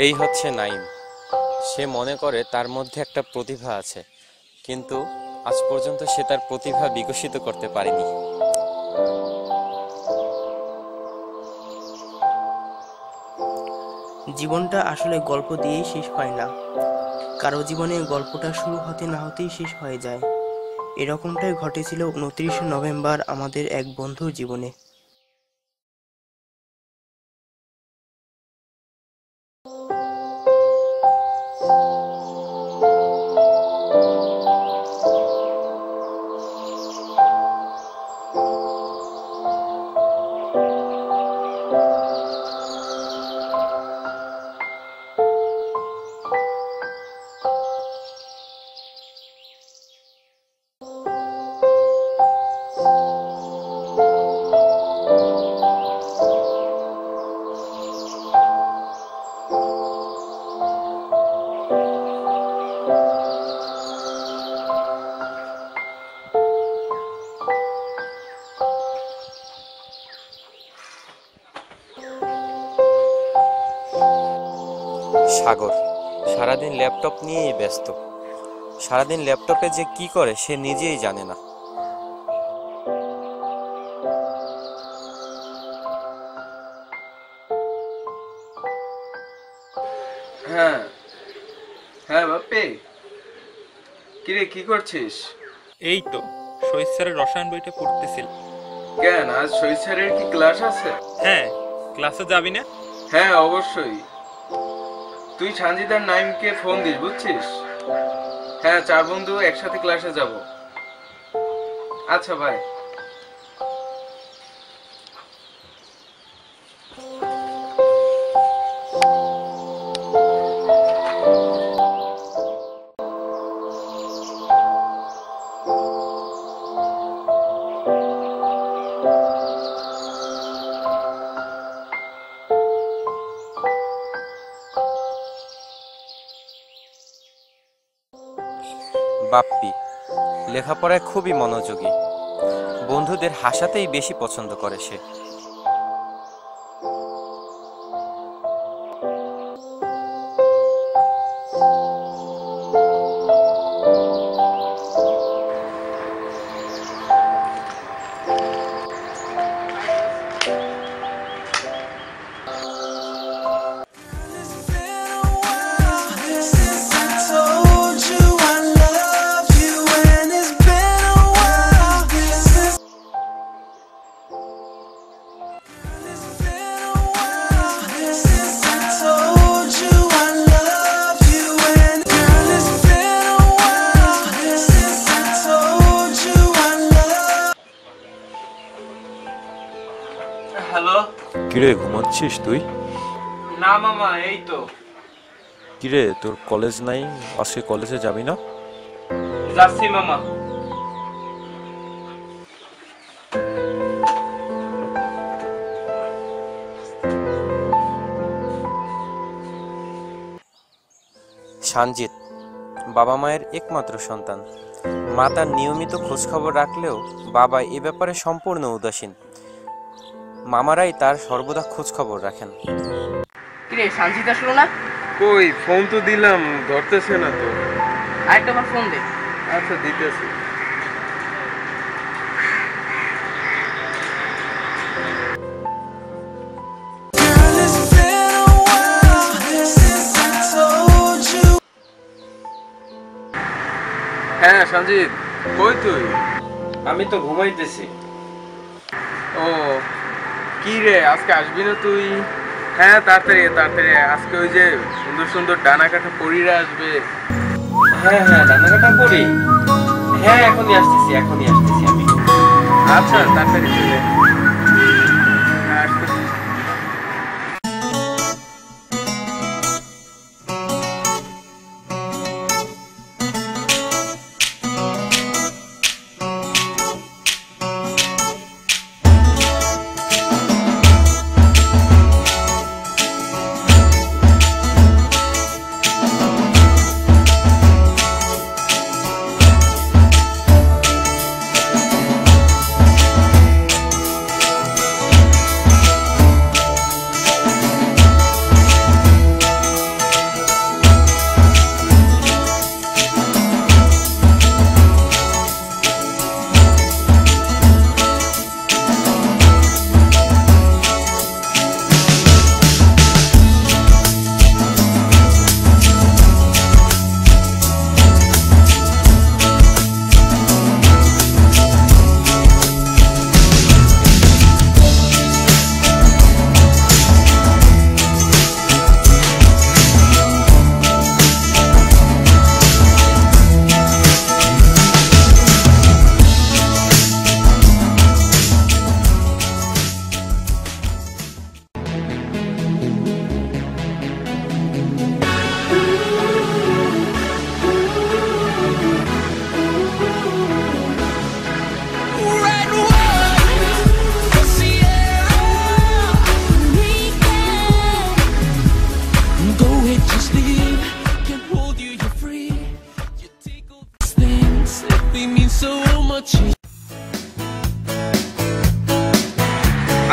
এই হচ্ছে নাইম। সে মনে করে তার মধ্যে একটা প্রতিভা আছে, কিন্তু আজ পর্যন্ত সে তার প্রতিভা বিকশিত করতে পারেনি। জীবনটা আসলে গল্প দিয়েই শেষ হয় না, কারো জীবনে গল্পটা শুরু হতে না হতেই শেষ হয়ে যায়। এরকমটাই ঘটেছিল 29 নভেম্বর আমাদের এক বন্ধুর জীবনে। সাগর সারাদিন ল্যাপটপ নিয়েই ব্যস্ত। সারাদিন ল্যাপটপে যে কি করে সে নিজেই জানে না। হ্যাঁ হ্যাঁ বাপ্পি, কিরে কি করছিস? এই তো শহীদ স্যারের রসায়ন বইটা পড়তেছিল। কেন, আজ শহীদ স্যারের কি ক্লাস আছে? হ্যাঁ, ক্লাসে যাবি না? হ্যাঁ অবশ্যই। তুই সানজিদার নাইমকে ফোন দিস, বুঝছিস? হ্যাঁ, 4 বন্ধু একসাথে ক্লাসে যাব। আচ্ছা ভাই। বাপ্পি লেখাপড়ায় খুবই মনোযোগী, বন্ধুদের হাসাতেই বেশি পছন্দ করে সে। হ্যালো। কিরে ঘুমাচ্ছিস তুই? না মামা, এই তো। কিরে তোর কলেজ নাই, আজকে কলেজে যাবি না? যাচ্ছি মামা। সানজিদ বাবা মায়ের একমাত্র সন্তান। মা তার নিয়মিত খোঁজখবর রাখলেও বাবা এ ব্যাপারে সম্পূর্ণ উদাসীন। মামারাই তার সর্বদা খোঁজখবর রাখেন। কিরে সানজিদ আসলো না? কই, ফোন তো দিলাম, ধরতেছে না তো। আরেকটা বার ফোন দে। আচ্ছা দিতেছি। হ্যাঁ সঞ্জিত, কই তুই? আমি তো ঘুমাইতেছি। ও, কি রে আজকে আসবি না তুই? হ্যাঁ তাড়াতাড়ি তাড়াতাড়ি, আজকে ওই যে সুন্দর সুন্দর ডানা কাটা পরীরা আসবে। হ্যাঁ হ্যাঁ, রান্নাঘাটা করি। হ্যাঁ এখনই আসতেছি আমি। আচ্ছা তাড়াতাড়ি চলে আয়। হ্যাঁ, আসতেছি।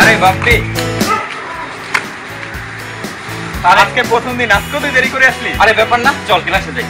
আরে বাপরে, আর আজকে প্রথম দিন, আজকে তুই দেরি করে আসলি। আরে ব্যাপার না, চল ক্লাসে যাই।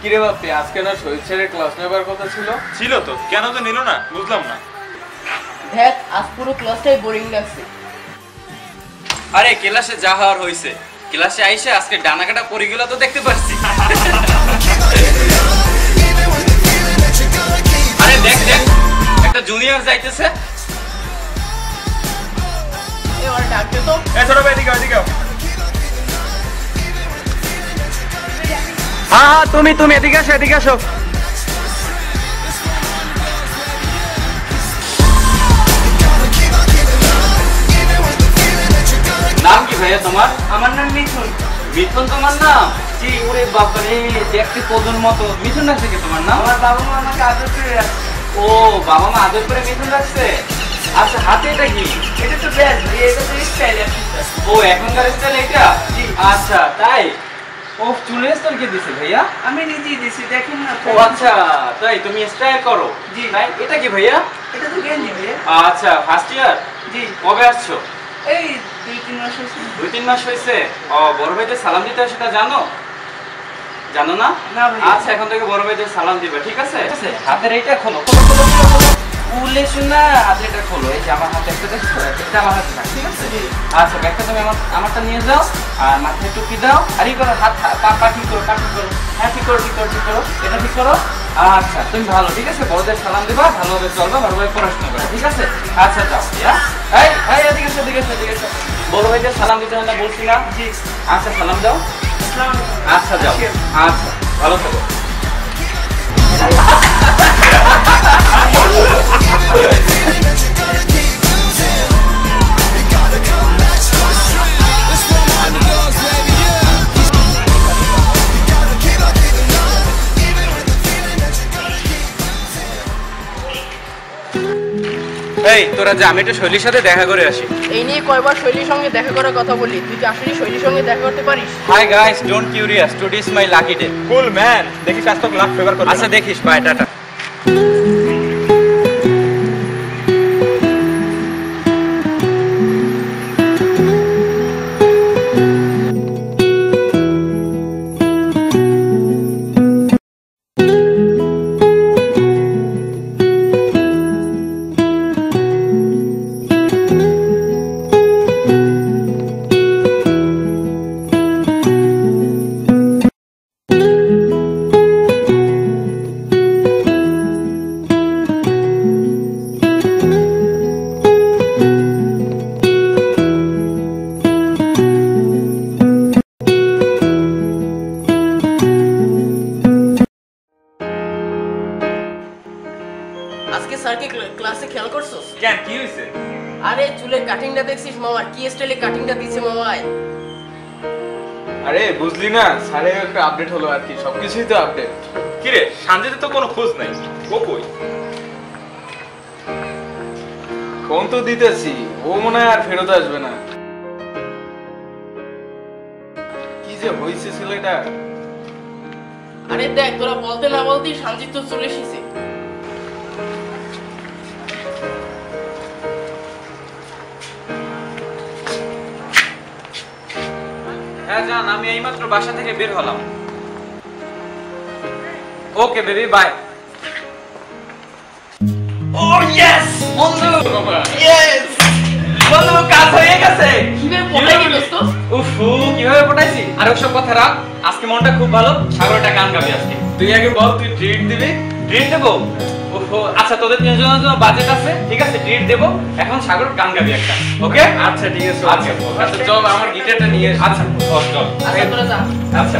কিরে বাপি, আজকে না শহীদ স্যারের ক্লাস নেবার কথা ছিল? ছিল তো, কেন তো নিল না বুঝলাম না। দেখ, আজ পুরো ক্লাসটাই বোরিং লাগছে। আরে ক্লাসে যা হওয়ার হইছে, ক্লাসে আইসে আজকে ডানাকাটা পরিগুলো তো দেখতে পাচ্ছি। আরে দেখ দেখ, একটা জুনিয়র যাইতেছে। এবার ডাকতে তো। ছোট ভাই এদিকে এদিকে। হ্যাঁ তুমি এদিকে আসো, এদিকে আসো। নাম কি ভাইয়া তোমার? আমার নাম মিঠুন। মিথুন তোমার নাম? জি। ওরে বাবারে, দেখতে কদুর মতো। মিথুন রাখছে কি তোমার নাম? আমার বাবা মা আমাকে আদর করে রাখছে। ও, বাবা মা আদর করে মিথুন রাখছে। আচ্ছা, হাতে এটা কি? এটা তো ব্যাস, এটা তো স্টাইল আছে। ও, এখনকার স্টাইল এটা? আচ্ছা তাই। ও, চুলের স্টাইল কে দিছে ভাইয়া? আমি নিজেই দিছি, দেখেন না। ও আচ্ছা, তাই তুমি স্টাইল করো? জি। তাই, এটা কি ভাইয়া? এটা তো গেঞ্জি ভাইয়া। আচ্ছা, ফার্স্ট ইয়ার? জি। কবে আসছো? এই 2-3 মাস হয়েছে। 2-3 মাস হয়েছে। ও, বড় ভাইদের সালাম দিতে হয় সেটা জানো? জানো না? না ভাই। আচ্ছা, এখন থেকে বড় ভাইদের সালাম দিবে, ঠিক আছে? হাতের এইটা খোলো, খোলো খোলো খোলো খোলো। উলে শুনা, হাতের এটা খোলো। এই যে আমার হাতে একটা দেখছো, এটা আমার হাতে রাখ, ঠিক আছে? আচ্ছা, ব্যাগটা তুমি আমারটা নিয়ে যাও, আর মাথায় টুপি দাও, আর এই করো, হাত পা ঠিক করো, পা ঠিক করো। হ্যাঁ, ঠিক করো ঠিক করো ঠিক করো, এটা ঠিক করো। আচ্ছা, তুমি ভালো, ঠিক আছে? বড়দের সালাম দিবা, ভালোভাবে চলবা, ভালোভাবে পড়াশোনা করো, ঠিক আছে? আচ্ছা, যাও। এই এই এদিকে এসো, এদিকে এসো, এদিকে এসো। বড় ভাইদের সালাম দিতে হয় না বলছি না? জি। আচ্ছা, সালাম দাও। আচ্ছা, যাও। আচ্ছা, ভালো থাকো। এই তোরা যা, আমি একটু শৈলীর সাথে দেখা করে আসি। এই নিয়ে কয়বার শৈলীর সঙ্গে দেখা করার কথা বলি, তুই কি আসলে শৈলীর সঙ্গে দেখা করতে পারিস? Hi guys, don't curious, today is my lucky day. Cool man, দেখিস আজ তো লাখ ফেভার করবে। আচ্ছা দেখিস, বাই, টাটা। আজকে স্যারকে ক্লাসে খেয়াল করছস? কেন, কি হয়েছে? আরে চুলের কাটিংটা দেখছিস মামা? কি স্টাইলে কাটিংটা দিছে মামায়। আরে বুঝলি না, স্যারের একটা আপডেট হলো আর কি, সবকিছুই তো আপডেট। কিরে, শান্তিতে তো কোনো খোঁজ নাই, ও কই? ফোন তো দিতেছি, ও মনে হয় আর ফেরত আসবে না। কি যে হয়েছে ছেলেটা। আরে দেখ, তোরা বলতে না বলতেই সঞ্জিত তো চলে এসেছে। হ্যাঁ জান, আমি এইমাত্র বাসা থেকে বের হলাম। Okay baby, bye. Oh yes বন্ধু, ইয়েস বন্ধু, কাজ হয়ে গেছে। কিভাবে পটাইলি দোস্ত? উফু, কিভাবে পটাইছি? আর ওসব কথা রাখ, আজকে মনটা খুব ভালো। সাগরটা গান গাবি আজকে। তুই আগে বল, তুই ট্রিট দিবি? ট্রিট দেবো? উফু, আচ্ছা তোদের তিনজনের জন্য বাজেট আছে, ঠিক আছে, ট্রিট দেবো। এখন সাগর গান গাবি একটা, ওকে? আচ্ছা ঠিক আছে। আচ্ছা আচ্ছা চল, আমার গিটারটা নিয়ে এসে। আচ্ছা চল চল। আচ্ছা তোরা যা। আচ্ছা আচ্ছা।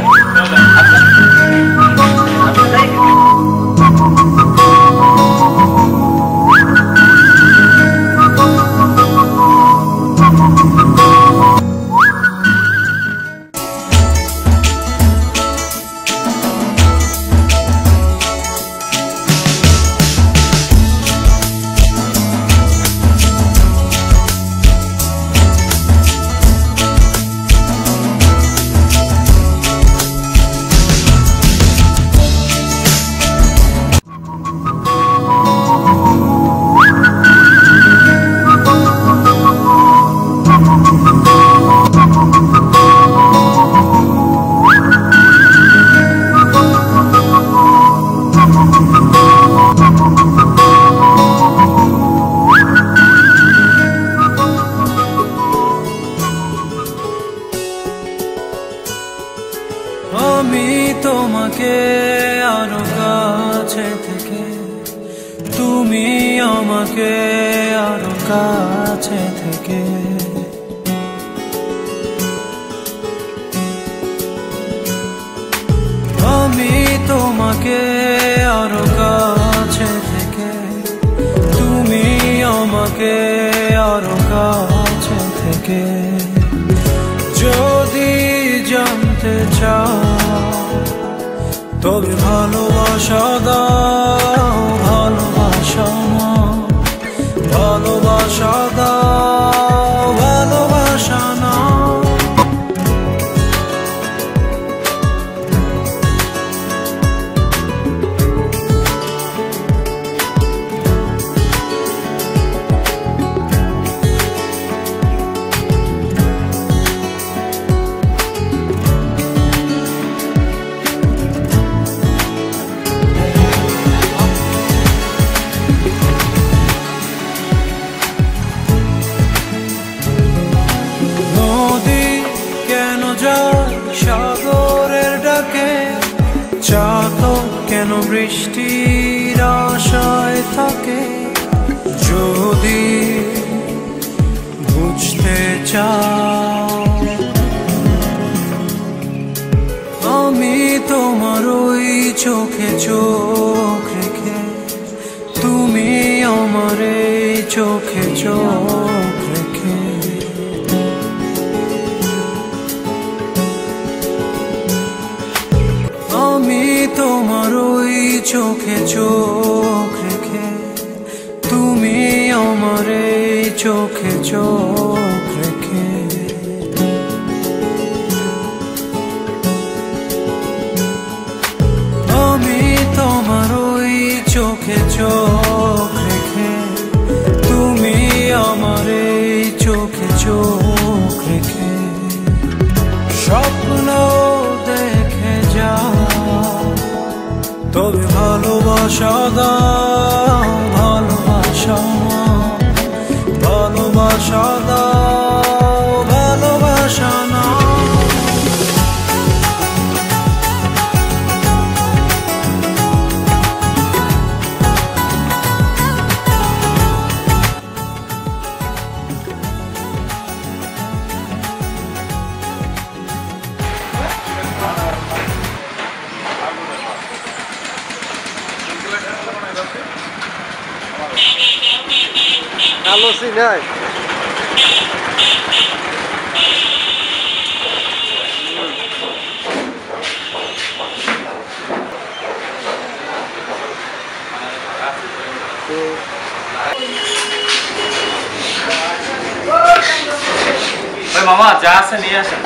আমি তোমাকে আরো কাছে থেকে, তুমি আমাকে আরো কাছে থেকে, আমি তোমাকে আরো কাছে থেকে, তুমি আমাকে আরো কাছে থেকে, যদি জানতে চাও তবে ভালোবাসা দাও, ভালোবাসা নাও, ভালোবাসা দাও, ভালোবাসা নাও। সাগরের ডাকে চাতক কেন বৃষ্টির আশায় থাকে, যদি বুঝতে চাও আমি তোমার ওই চোখে চোখ রেখে, তুমি আমার এই চোখে চোখ রেখে, আমি তোমার ওই চোখে চোখ রেখে, তুমি আমার এই চোখে চোখ রেখে, আমি তোমার ওই চোখে চোখ রেখে, তুমি আমার এই চোখে চোখ রেখে, স্বপ্ন দেখে যাও তবে ভালোবাসা দাও, ভালোবাসা নাও, ভালোবাসা দাও, ভালোবাসা নাও। আলো সিনাই মামা যা আছে নিয়ে আসেন।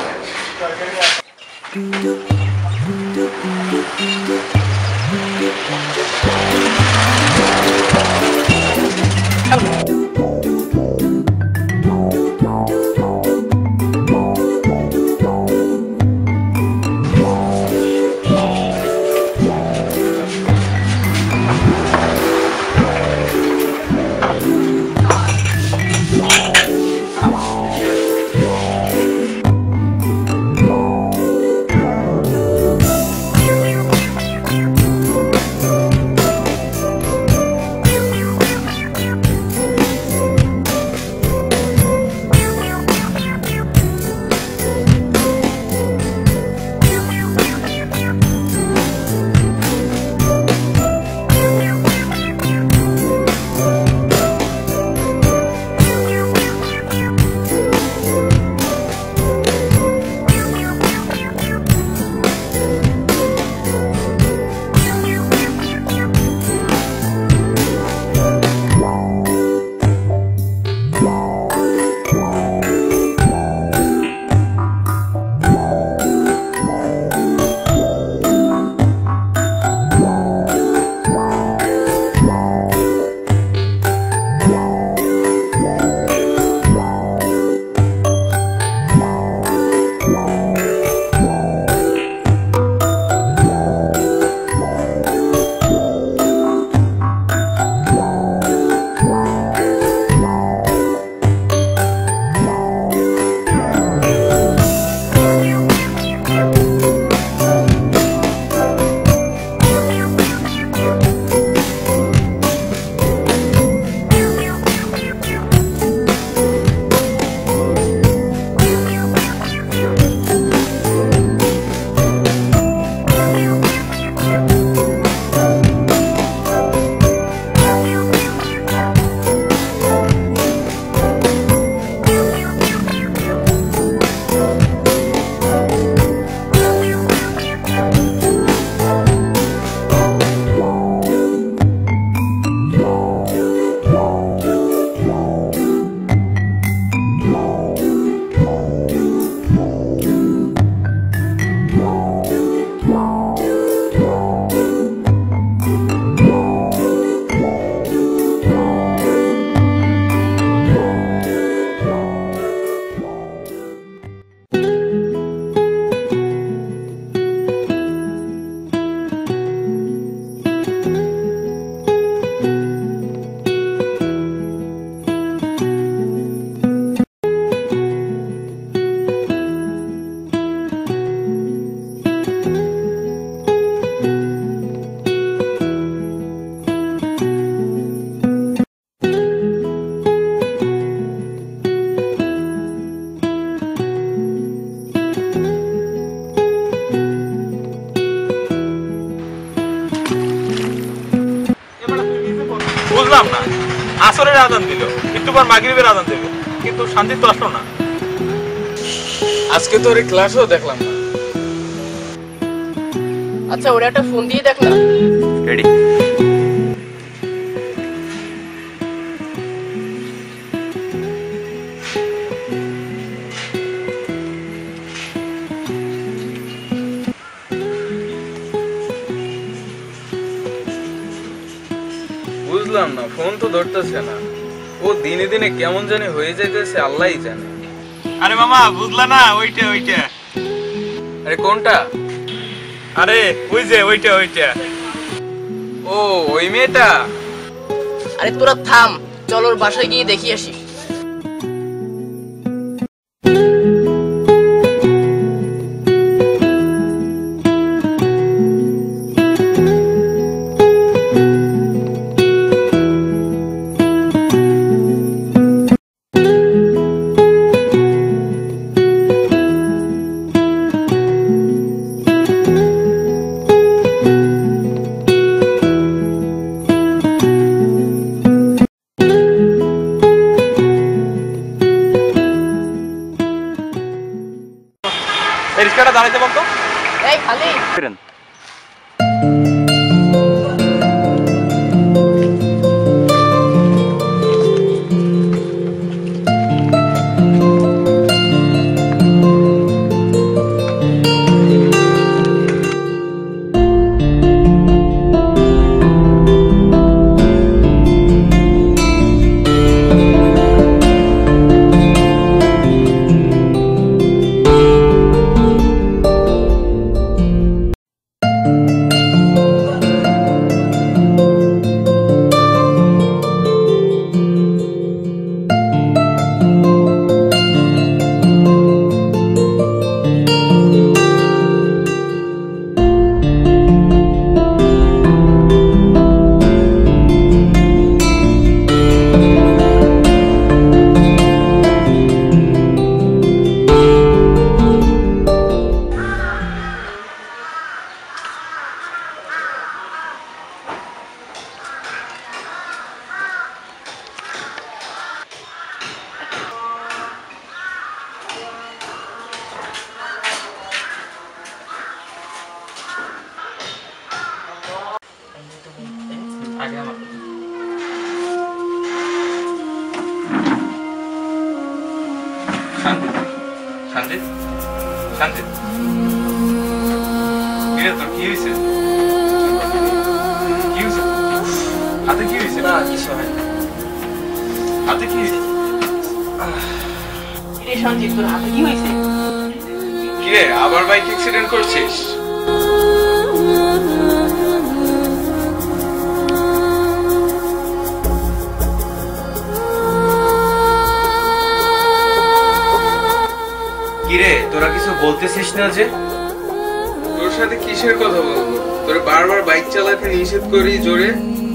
বুঝলাম না, আসরের আজান দিল, একটু পর মাগরিবের আজান দেবে, কিন্তু সঞ্জিত তো আসলো না। আজকে তো ওর ক্লাসও দেখলাম না। আচ্ছা ওরা একটা ফোন দিয়ে দেখ না। রেডি? বুঝলাম না, ফোন তো ধরতেছে না। ও দিনে দিনে কেমন জানি হয়ে যাইতেছে, আল্লাহই জানে। আরে মামা বুঝলা না, ওইটা ওইটা। আরে কোনটা? আরে ওই যে ওইটা ওইটা। ও ওই মেয়েটা? আরে তোরা থাম, চল ওর বাসায় গিয়ে দেখি আসি। এই রিক্সাটা দাঁড়াইতে বলতো। এই খালি ফিরেন। সঞ্জিত, সঞ্জিত, তোর কি হয়েছে? কি হয়েছে? হাতে কি হয়েছে? না কিছু হয় না। হাতে কি হয়েছে? রে সঞ্জিত, তোর হাতে কি হয়েছে? কিরে আবার বাইক অ্যাক্সিডেন্ট করছিস? কিরে তোরা কিছু বলতেছিস না যে? তোর সাথে কিসের কথা বলবো? তোর বারবার বাইক চালাতে নিষেধ করি জোরে,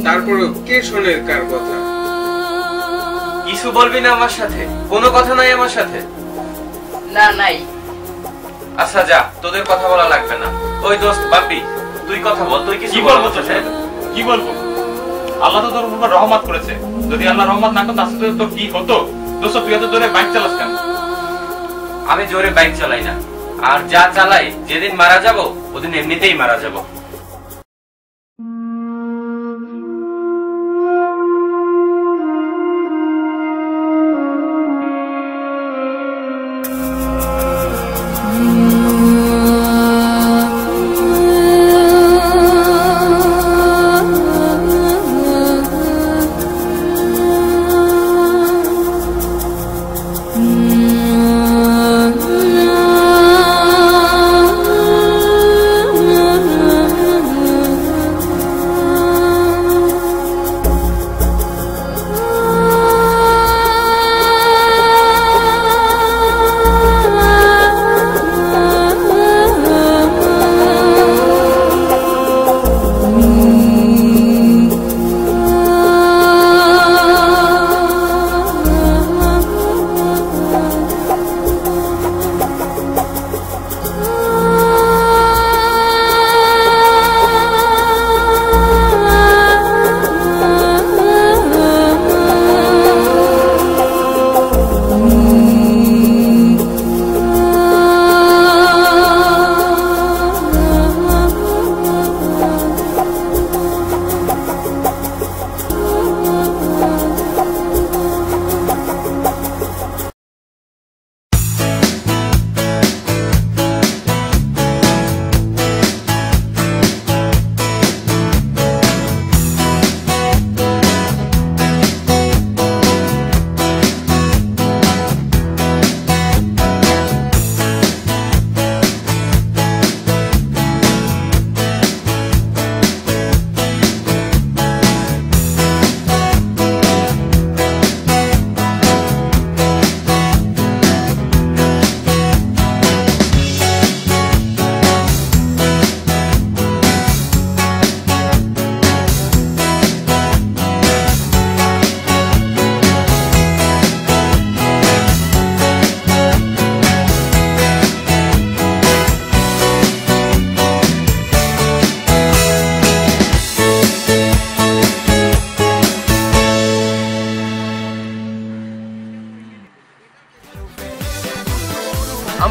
তারপরও কে শোনে কার কথা? কিছু বলবি না আমার সাথে? কোনো কথা নাই আমার সাথে? না নাই। আচ্ছা যা, তোদের কথা বলা লাগবে না। ওই দোস্ত বাপি, তুই কথা বল। তুই কিছু বলবো তোর সাথে? কি বলবো? আল্লাহ তো তোর উপর রহমত করেছে, যদি আল্লাহ রহমত না করতো তাহলে তোর কি হতো? দোস্ত তুই এত জোরে বাইক চালাস কেন? আমি জোরে বাইক চালাই না, আর যা চালাই যেদিন মারা যাব ওদিন এমনিতেই মারা যাব।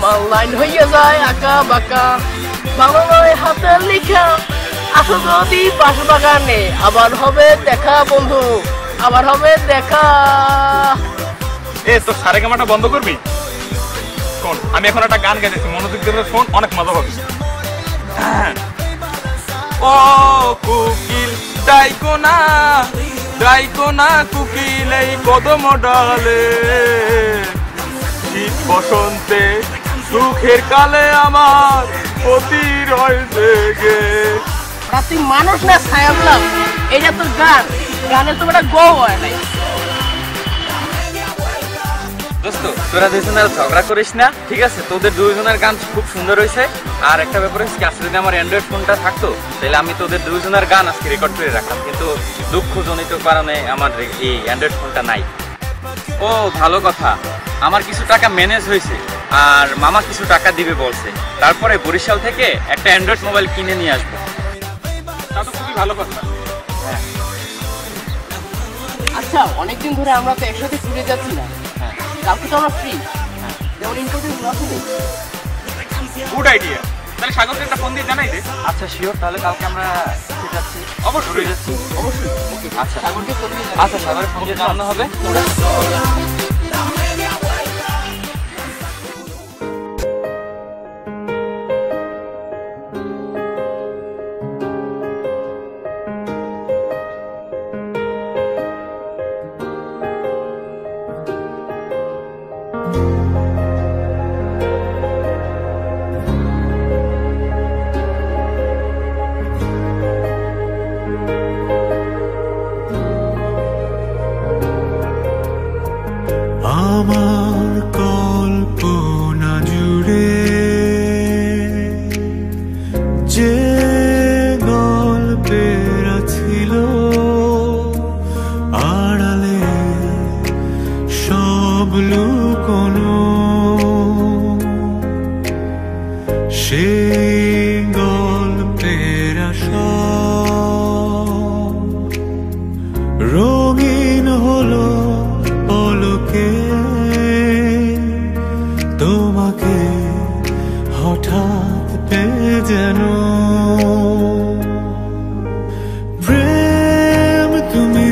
আমার লাইন হইয়া যায় আঁকা বাঁকা, ভালো নয় হাতে লিখা। আসো যদি পাশে বাগানে, আবার হবে দেখা বন্ধু, আবার হবে দেখা। এ তোর সারেগামাটা বন্ধ করবি? শোন, আমি এখন একটা গান গাইতেছি, মনোযোগ দিয়ে শোন, অনেক মজা হবে। ও কুকিল ডাইকো না কুকিল এই কদম ডালে, শীত বসন্তে সুখের কালে আমার পতি রয় জেগে। তুই মানুষ না ছায়াবলাম, এটা তোর গান, গানের তো একটা গো হয় নাই। দোস্ত তোরা দুইজনের ঝগড়া করিস না, ঠিক আছে? তোদের দুইজনের গান খুব সুন্দর হয়েছে। আর একটা ব্যাপার হচ্ছে, আজকে যদি আমার অ্যান্ড্রয়েড ফোনটা থাকতো তাহলে আমি তোদের দুইজনের গান আজকে রেকর্ড করে রাখতাম, কিন্তু দুঃখজনিত কারণে আমার এই অ্যান্ড্রয়েড ফোনটা নাই। ও ভালো কথা, আমার কিছু টাকা ম্যানেজ হয়েছে আর মামা কিছু টাকা দিবে বলছে, তারপরে বরিশাল থেকে একটা অ্যান্ড্রয়েড মোবাইল কিনে নিয়ে আসবো। তা তো খুবই ভালো কথা। আচ্ছা, অনেকদিন ধরে আমরা তো একসাথে ঘুরে যাচ্ছি না, কালকে তো আমরা ফ্রি, যেমন ইম্পর্টেন্ট আছে। গুড আইডিয়া, তাহলে সাগরকে একটা ফোন দিয়ে জানাই দে। আচ্ছা শিওর, তাহলে কালকে আমরা যাচ্ছি। অবশ্যই যাচ্ছি, অবশ্যই। আচ্ছা সাগরকে ফোন দিয়ে আচ্ছা সাগরের ফোন দিয়ে জানানো হবে। আমার কল্পনা জুড়ে যে গল্পের ছিল আড়ালে সব লুকোনো, সেই গল্পের সব রঙিন হলো পলকে, তোমাকে হঠাৎ পেয়ে যেন। প্রেম তুমি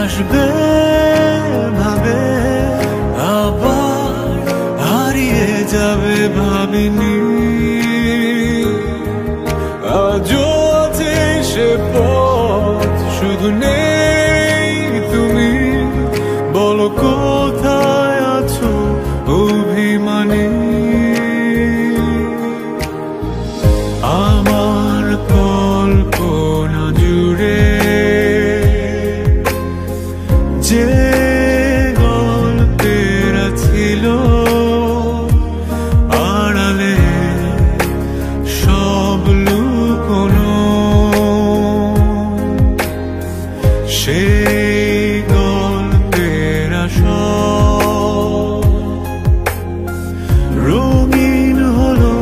আসবে ভাবে, আবার হারিয়ে যাবে ভাবিনি। আজও আছে সে পথ, শুধু নেই তুমি। বলো কোথায় আছো অভিমানী? আমার কল্পনা জুড়ে যে গল্পের ছিল আড়ালে সব লুকোনো, সেই গল্পের সব রঙিন হলো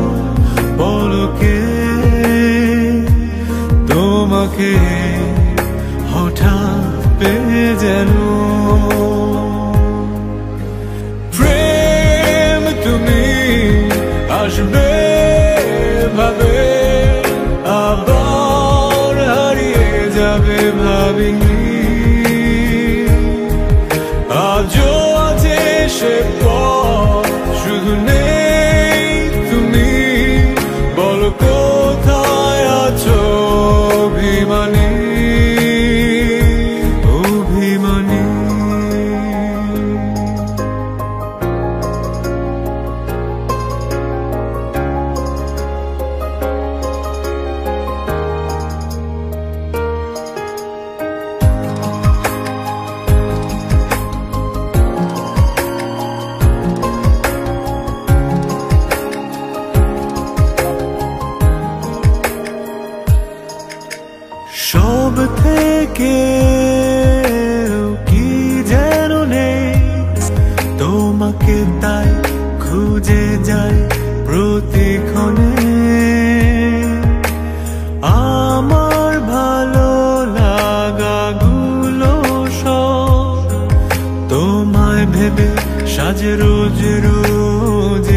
পলকে, তোমাকে হঠাৎ পেয়ে যেন। প্রেম তুমি আসবে ভাবে, আবার হারিয়ে যাবে ভাবিনি। আজও আছে সে পথ, শুধু নেই তুমি। বলো কোথায় আছো অভিমানী, অভিমানী। সব থেকে কি যেন নেই, তোমাকে তাই খুঁজে যাই প্রতিক্ষণে। আমার ভালো লাগাগুলো সব তোমায় ভেবে সাজে রোজ রোজ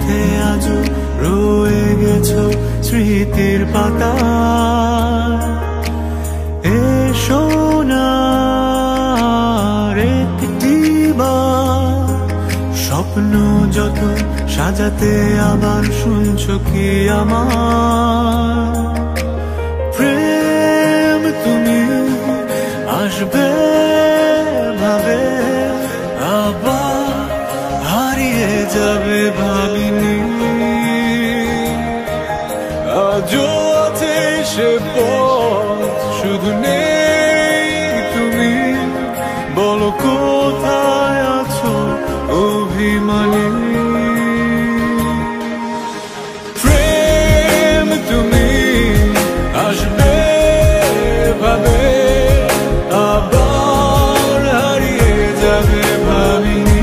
সাথে আজও রয়ে গেছো স্মৃতির পাতা। এসো না একটিবার স্বপ্ন যত সাজাতে আবার শুনছো কি আমার প্রেম? তুমি আসবে ভাবে আবার হারিয়ে যাবে ভাবিনি। আজও আছে সে পথ, শুধু নেই তুমি। বলো কোথায় আছো অভিমানী? প্রেম তুমি আসবে ভাবে আবার হারিয়ে যাবে ভাবিনি।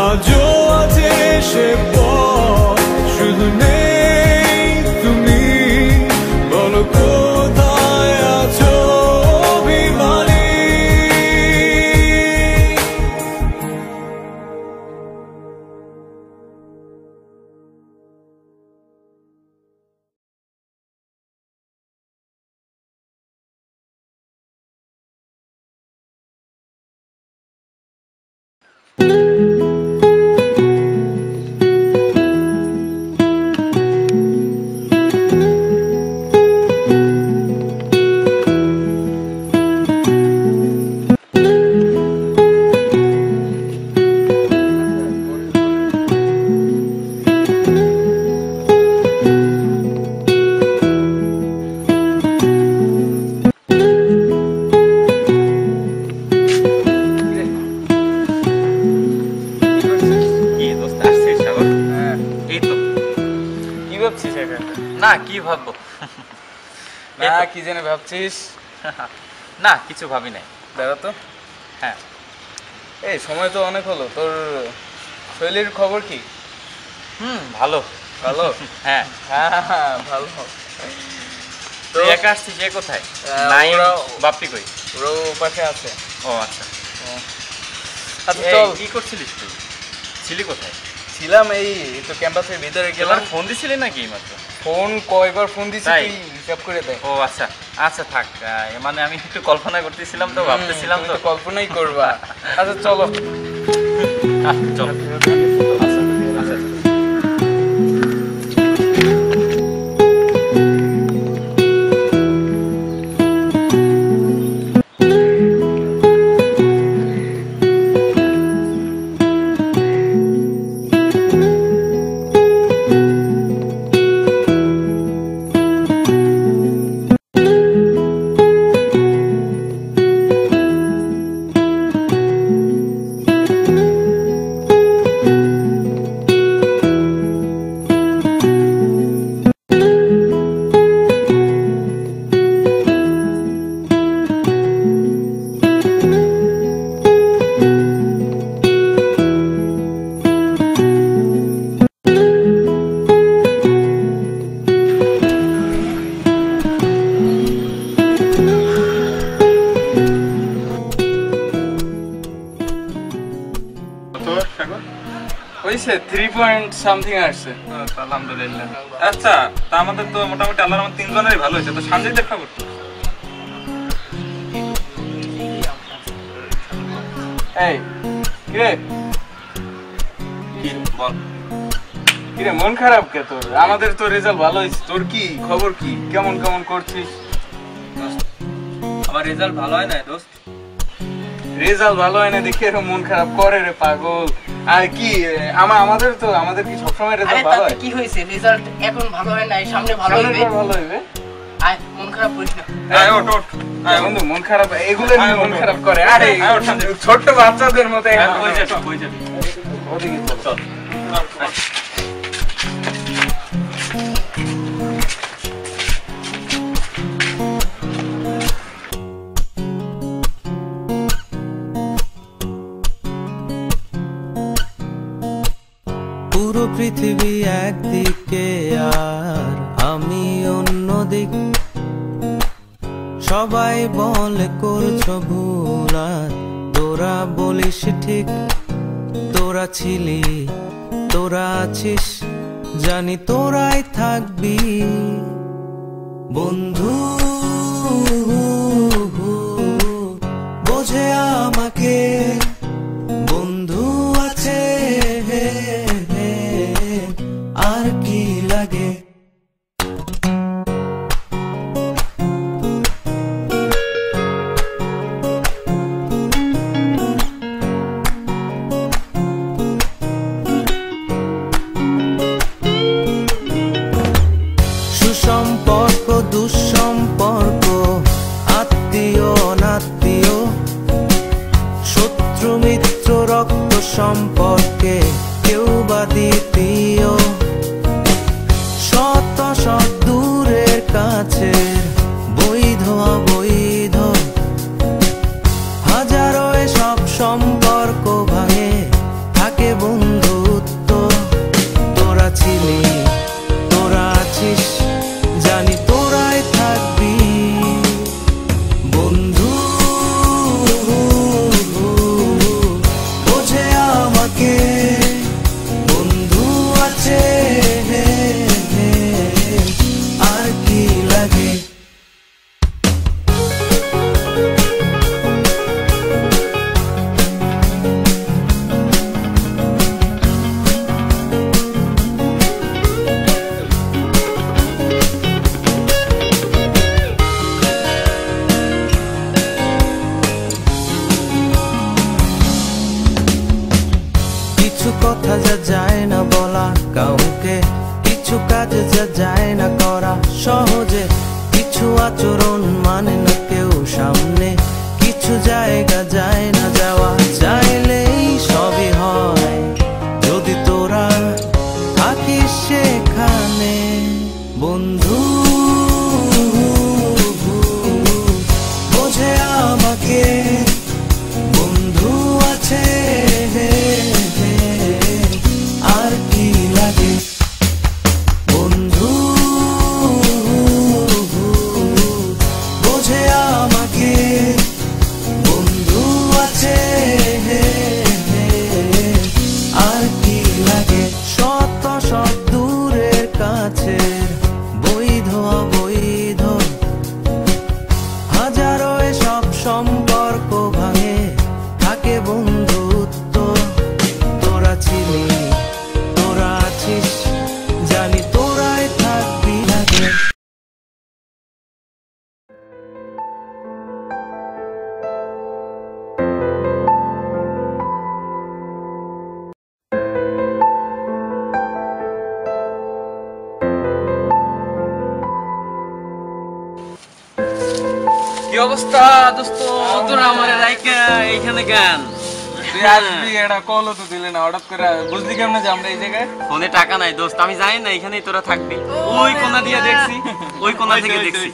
আজও আছে সে পথ, শুধু নেই তুমি। বলো কোথায় আছো অভিমানী? না কি ভাববো? না কি জানি ভাবছিস? না কিছু ভাবি নাই। দাঁড়া তো। হ্যাঁ এই সময় তো অনেক হলো, তোর শৈলীর খবর কি? ভালো। ভালো? হ্যাঁ হ্যাঁ ভালো। তুই একা আসছিস? যে কোথায়? নাই, বাপ্পি কই? ওরাও পাশে আছে। ও আচ্ছা। আচ্ছা চল। কি করছিলিস তুই? ছিলি কোথায়? ছিলাম এই তো ক্যাম্পাসের ভিতরে গেলাম। ফোন দিছিলি নাকি মাত্র? ফোন কয়বার ফোন দিছি তুই হিসাব করে দেখ। ও আচ্ছা আচ্ছা থাক, মানে আমি একটু কল্পনা করতেছিলাম তো, ভাবতেছিলাম তো। কল্পনাই করবা। আচ্ছা চলো চলো। আচ্ছা হইছে 3.something আসছে। আলহামদুলিল্লাহ। আচ্ছা তা আমাদের তো মোটামুটি আল্লাহর রহমতে তিনজনেরই ভালো হয়েছে। তো সঞ্জয়দের খবর তো? এই কিরে কি বল? কিরে মন খারাপ কে তোর? আমাদের তো রেজাল্ট ভালো হয়েছে, তোর কি খবর? কি কেমন কেমন করছিস? আমার রেজাল্ট ভালো হয় না দোস্ত। রেজাল্ট ভালো হয় না দেখে এরকম মন খারাপ করে রে পাগল। আর কি আমাদের কি সবসময় রেজাল্ট ভালো হয়? কি হয়েছে? রেজাল্ট এখন ভালো হয় না, সামনে ভালো হবে। ভালো হবে। আয় মন খারাপ করিস না। ওঠ ওঠ। বন্ধু মন খারাপ এগুলো নিয়ে মন খারাপ করে? আরে ছোট্ট বাচ্চাদের মতো হয়ে যাবে। ওদিকে চল। পুরো পৃথিবী একদিকে আর আমি অন্যদিক, সবাই বলে করছো ভুল আর তোরা বলিস ঠিক, তোরা তোরা ছিলি, তোরা আছিস, জানি তোরাই থাকবি বন্ধু। বোঝে আমাকে বন্ধু আছে, আর কি লাগে। সুসম্পর্ক দুঃসম্পর্ক, আত্মীয় অনাত্মীয়, শত্রু মিত্র রক্ত সম্পর্কে কেউ বা দ্বিতীয়। শত শত দূরের কাছের, বৈধ অবৈধ, হাজারো সব সম্পর্ক ভাঙে, থাকে বন্ধুত্ব। তোরা ছিলি, তোরা আছিস, জানি তোরাই থাকবি বন্ধু। বোঝে আমাকে বন্ধু আছে, আর কি লাগে। কিছু কথা যা যায় না বলা কাউকে, কিছু কাজ যা যায় না করা সহজে, কিছু আচরণ মানে না কেউ সামনে, কিছু জায়গা যায় না যাওয়া, চাইলেই সবই হয় যদি তোরা থাকিস সেখানে বন্ধু। বোঝে আমাকে বন্ধু আছে, আর কি লাগে বন্ধু। বোঝে আমাকে বন্ধু আছে, আর কি লাগে। শত শত দূরের কাছের, বৈধ অবৈধ, হাজারো সব সম্পর্ক ভাঙে, থাকে বন্ধুত্ব। তোরা ছিলি, তোরা আছিস, জানি তোরাই থাকবি লাগে। কি অবস্থা দোস্ত? তোরা আমারে রাইকা এইখানে কেন? তুই আসবি, এটা কলও তো দিলে না, হঠাৎ করে বুঝলি কেমনে যে আমরা এই জায়গায়? ফোনে টাকা নাই দোস্ত, আমি জানি না এখানেই তোরা থাকবি। ওই কোণা দিয়ে দেখছি, ওই কোণা থেকে দেখছি।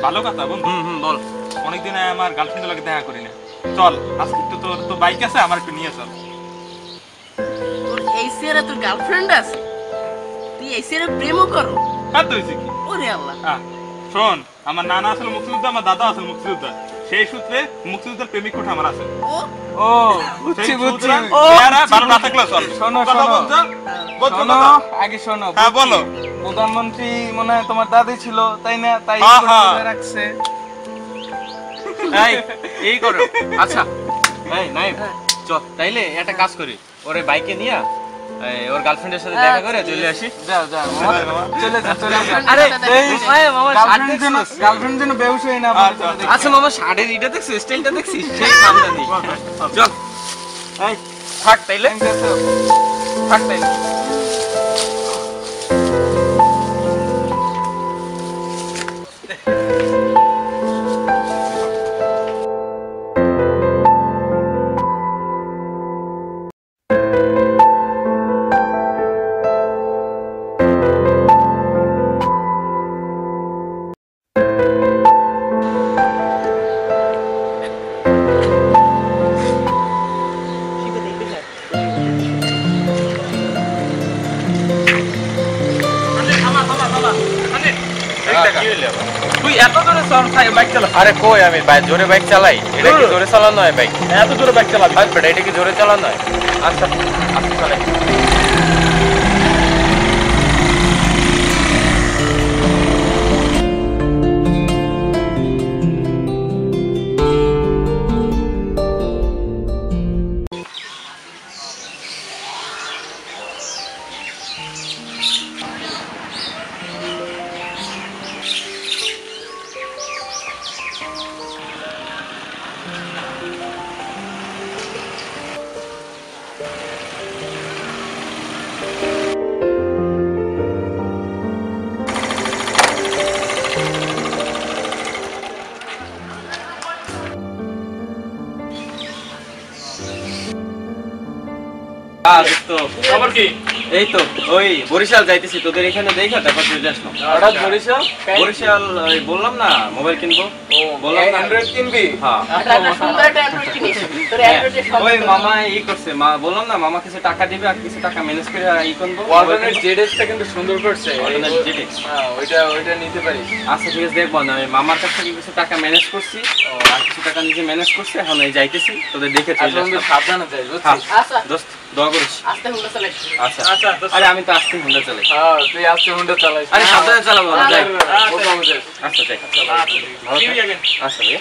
ভালো কথা বন্ধু। বল। অনেকদিন আমার গার্লফ্রেন্ডের লগে দেখা করি না, চল আজকে একটু তোর তো বাইক আছে, আমার একটু নিয়ে চল। তোর এই সিয়ারে তোর গার্লফ্রেন্ড আছে? তুই এই সিয়ারে প্রেমও করো? আর তো হয়েছে কি? ওরে আল্লাহ। শোন, আমার নানা আসলে মুক্তিযোদ্ধা, আমার দাদা আসলে মুক্তিযোদ্ধা, সেই সূত্রে মুক্তিযোদ্ধার প্রেমিক কোঠা আমার আছে। ও বুঝছি বুঝছি। ভালো না থাকলে চল। শোনো কথা শোনো বলছো? শোনো, আগে শোনো। হ্যাঁ বলো। প্রধানমন্ত্রী মনে হয় তোমার দাদি ছিল, তাই না? তাই করে রাখছে। এই করো। আচ্ছা এই নাই চল, তাইলে একটা কাজ করি, ওরে বাইকে নিয়ে ওর গার্লফ্রেন্ডের সাথে দেখা করে চলে আসি। যাও যাও চলে যা চলে যা। আরে মামা গার্লফ্রেন্ড যেন বেহুশ হই না। আচ্ছা মামা, শাড়ির এটা দেখছিস, স্টাইলটা দেখছিস, সেই খামদানি। চল এই থাক তাইলে, থাক তাইলে। তুই তুই এত জোরে বাইক চালাস? আরে কই আমি জোরে বাইক চালাই? এটা কি জোরে চালানো হয় বাইক? এত জোরে বাইক চালাবি? আর বেটা এটা কি জোরে চালানো হয়? আচ্ছা আচ্ছা চালাই। খবর কি? এই তো ওই বরিশাল যাইতেছি, তোদের এখানে দেখা তারপর চলে আসলাম। হঠাৎ বরিশাল? বরিশাল ওই বললাম না মোবাইল কিনবো, বললাম না অ্যান্ড্রয়েড কিনবি? হ্যাঁ একটা সুন্দর একটা অ্যান্ড্রয়েড কিনিস তোর অ্যান্ড্রয়েডের সব ওই মামা ই করছে, বললাম না মামা কিছু টাকা দিবে আর কিছু টাকা ম্যানেজ করে ই করবো। ওয়ালটনের জেডএক্সটা কিন্তু সুন্দর করছে। ওয়ালটনের ZX হ্যাঁ, ওইটা নিতে পারিস। আচ্ছা ঠিক আছে দেখবো না, ওই মামার কাছ থেকে কিছু টাকা ম্যানেজ করছি আর কিছু টাকা নিজে ম্যানেজ করছি, এখন এই যাইতেছি তোদের দেখে চলে আসলে আসলাম। সাবধানে যাই, বুঝছিস? হ্যাঁ আচ্ছা দোস্ত দোয়া করিস। আস্তে হুন্ডা চালাইস। আচ্ছা আচ্ছা, আরে আমি তো আসতে হুন্ডা চালাই। হ্যাঁ, তুই আজকে হুন্ডা চালাইস। আরে সাবধানে চালাবো না, যাই। প্রথমে যাই। আচ্ছা যাই। ভালো থাক। আচ্ছা ভাইয়া।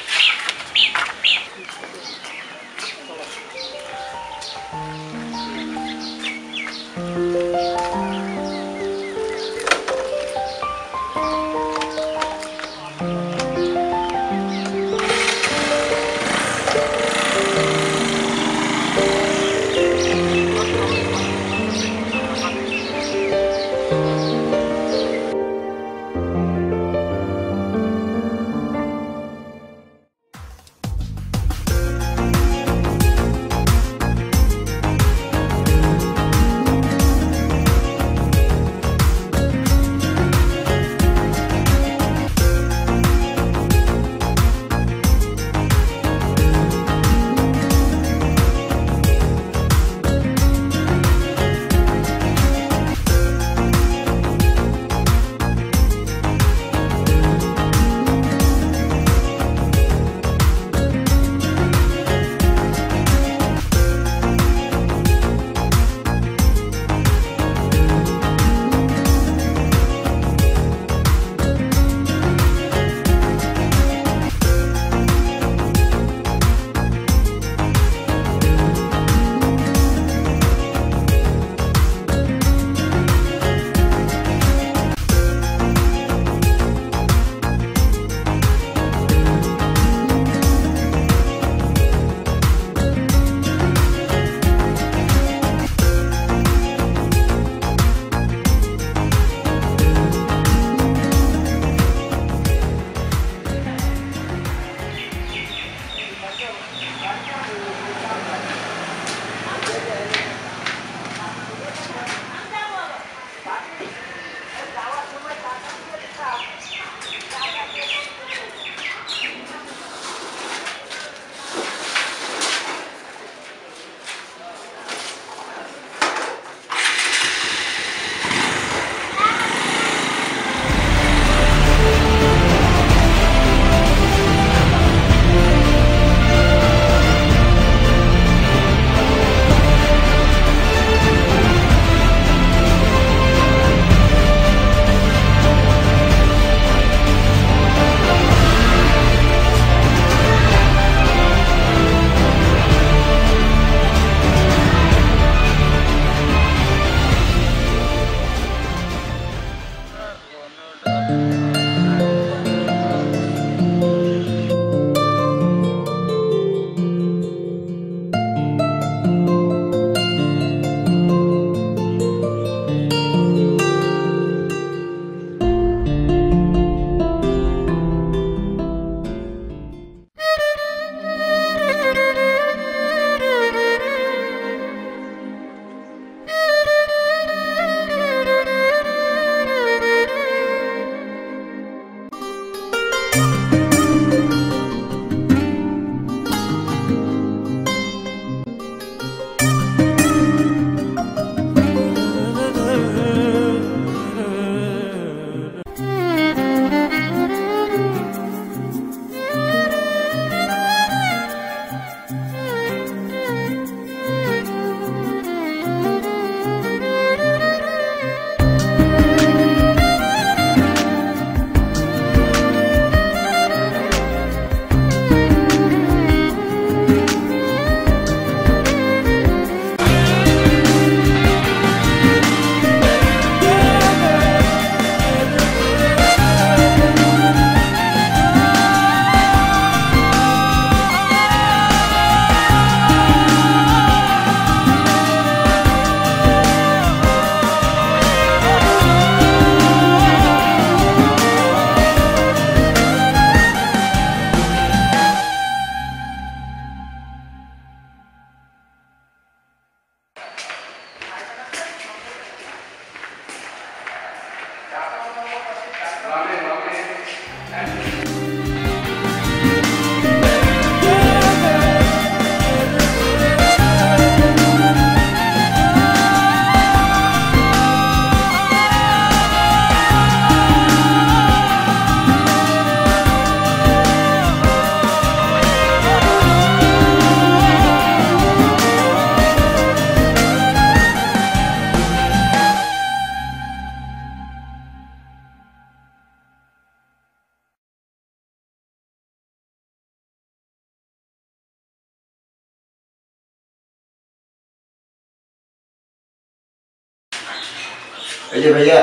এই যে ভাইয়া,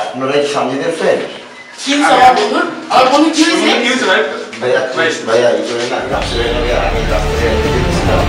আপনারা কি সঞ্জিতের ফ্রেন্ড? কি হয়েছে আমার বন্ধুর? আমার বন্ধু কি হয়েছে? ভাইয়া ভাইয়া এই করে না রাস্তায় আমি রাস্তায় যেতেছিলাম।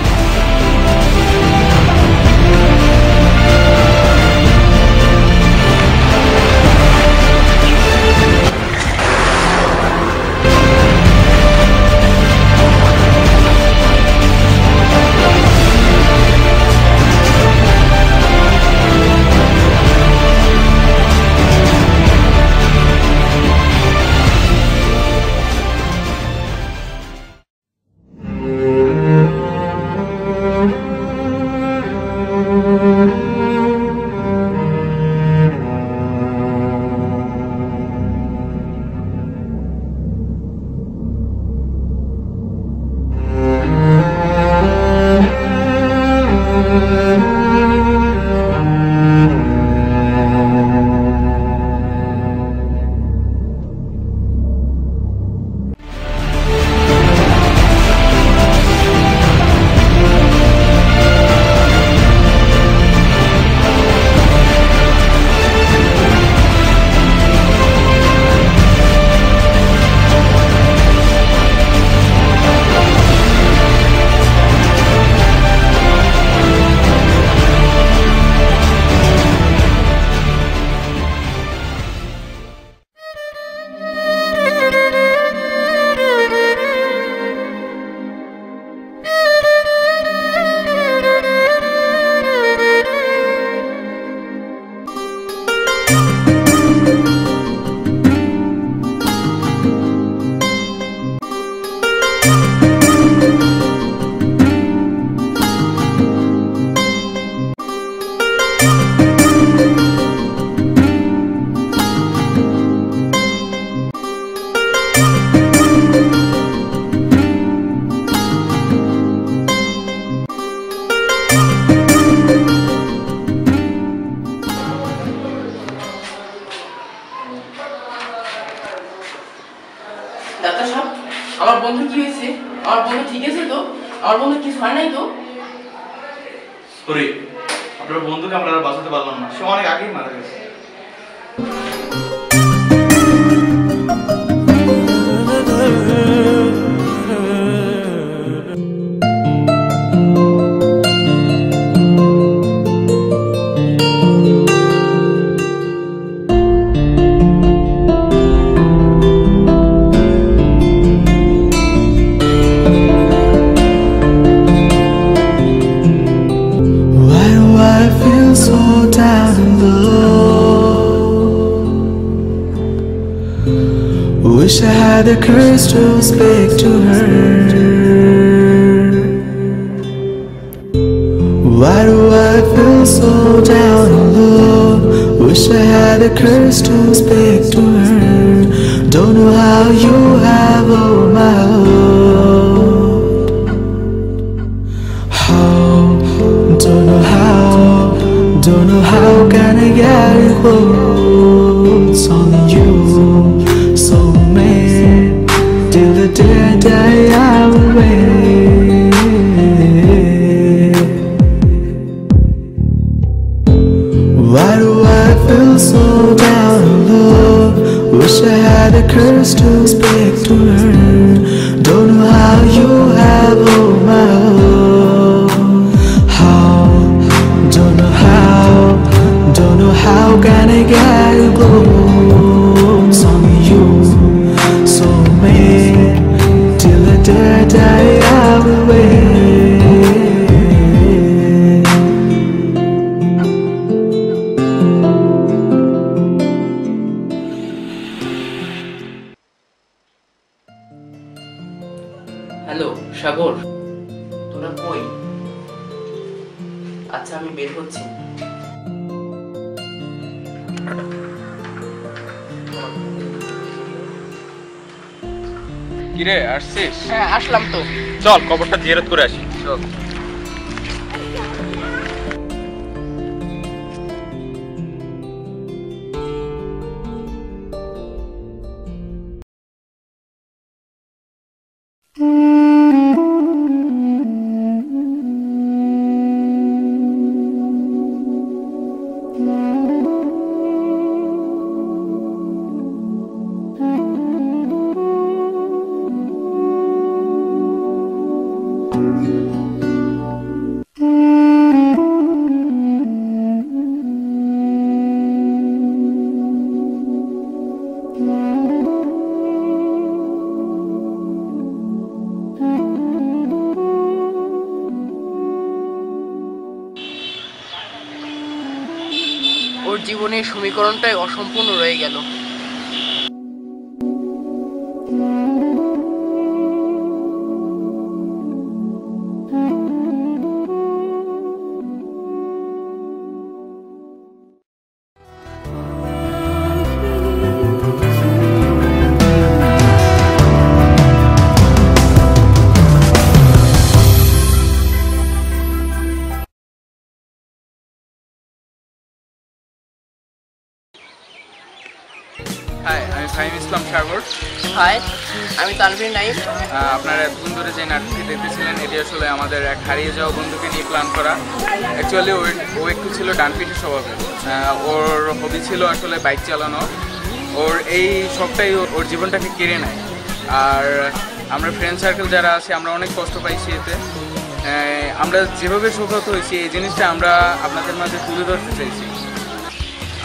ডাক্তার সাহেব, আমার বন্ধু কি হয়েছে? আমার বন্ধু ঠিক আছে তো? আমার বন্ধু কিছু হয় নাই তো? সরি, আপনার বন্ধুকে আমরা আর বাঁচাতে পারলাম না, সে অনেক আগেই মারা গেছে। Wish I had the courage to speak to her. Why do I feel so down and low? Wish I had the courage to speak to her. Don't know how you have all my heart. How? Don't know how. Don't know how can I get you close? Only you. So mad till the day that I will wait. Why do I feel so down and low? Wish I had the courage to speak to her. Don't know how you have all my own. How? Don't know how. Don't know how can I get you close? Only you. So mad till the day that I will wait. Hello Sagar, তোরা কই? আচ্ছা আমি বের হচ্ছি। কিরে আসছিস? হ্যাঁ আসলাম তো। চল কবরটা জিয়ারত করে আসি। চল। ওর জীবনের সমীকরণটাই অসম্পূর্ণ রয়ে গেল। হাই, আমি ফাহিম ইসলাম সাগর। হাই, আমি তানভীর নাইম। আপনারা এতক্ষণ ধরে যে নাটকটি দেখতেছিলেন এটি আসলে আমাদের এক হারিয়ে যাওয়া বন্ধুকে নিয়ে প্ল্যান করা। অ্যাকচুয়ালি ও একটু ছিল ডানপিঠে স্বভাবের। ওর হবি ছিল আসলে বাইক চালানো। ওর এই শখটাই ওর জীবনটাকে কেড়ে নেয়। আর আমরা ফ্রেন্ড সার্কেল যারা আছে আমরা অনেক কষ্ট পাইছি এতে। আমরা যেভাবে শোকাহত হয়েছি এই জিনিসটা আমরা আপনাদের মাঝে তুলে ধরতে চাইছি।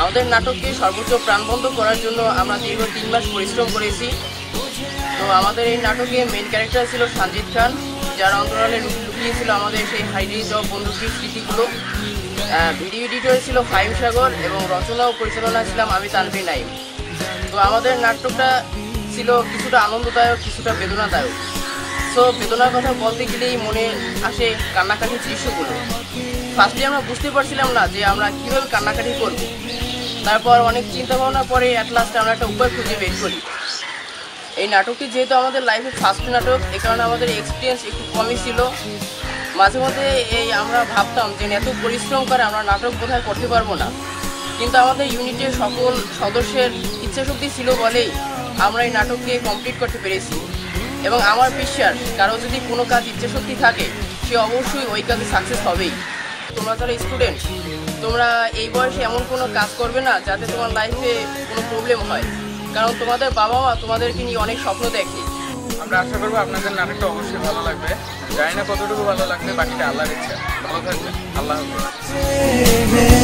আমাদের নাটককে সর্বোচ্চ প্রাণবন্ত করার জন্য আমরা দীর্ঘ 3 মাস পরিশ্রম করেছি। তো আমাদের এই নাটকে মেন ক্যারেক্টার ছিল সঞ্জিত খান, যার অন্তরালে লুকিয়েছিল আমাদের সেই হারিয়ে যাওয়া বন্ধুটির স্মৃতিগুলো। ভিডিও এডিটর ছিল ফাহিম সাগর এবং রচনা ও পরিচালনা ছিলাম আমি তানভীর নাইম। তো আমাদের নাটকটা ছিল কিছুটা আনন্দদায়ক, কিছুটা বেদনাদায়ক। সো বেদনার কথা বলতে গেলেই মনে আসে কান্নাকাটির দৃশ্যগুলো। ফার্স্টে আমরা বুঝতে পারছিলাম না যে আমরা কীভাবে কান্নাকাটি করব। তারপর অনেক চিন্তা ভাবনার পরে অ্যাট লাস্ট আমরা একটা উপায় খুঁজে বের করি। এই নাটকটি যেহেতু আমাদের লাইফের ফার্স্ট নাটক, এ কারণে আমাদের এক্সপিরিয়েন্স একটু কমই ছিল। মাঝে মধ্যে আমরা ভাবতাম যে এত পরিশ্রম করে আমরা নাটক বোধহয় করতে পারবো না, কিন্তু আমাদের ইউনিটের সকল সদস্যের ইচ্ছাশক্তি ছিল বলেই আমরা এই নাটককে কমপ্লিট করতে পেরেছি। এবং আমার বিশ্বাস কারো যদি কোনো কাজ ইচ্ছাশক্তি থাকে সে অবশ্যই ওই কাজে সাকসেস হবেই। তোমরা যারা স্টুডেন্ট, তোমরা এই বয়সে এমন কোনো কাজ করবে না যাতে তোমার লাইফে কোনো প্রবলেম হয়, কারণ তোমাদের বাবা মা তোমাদেরকে নিয়ে অনেক স্বপ্ন দেখে। আমরা আশা করবো আপনাদের নাটকটা অবশ্যই ভালো লাগবে। জানি না কতটুকু ভালো লাগবে, বাকিটা আল্লাহর ইচ্ছা। ভালো থাকবেন, আল্লাহ হাফেজ।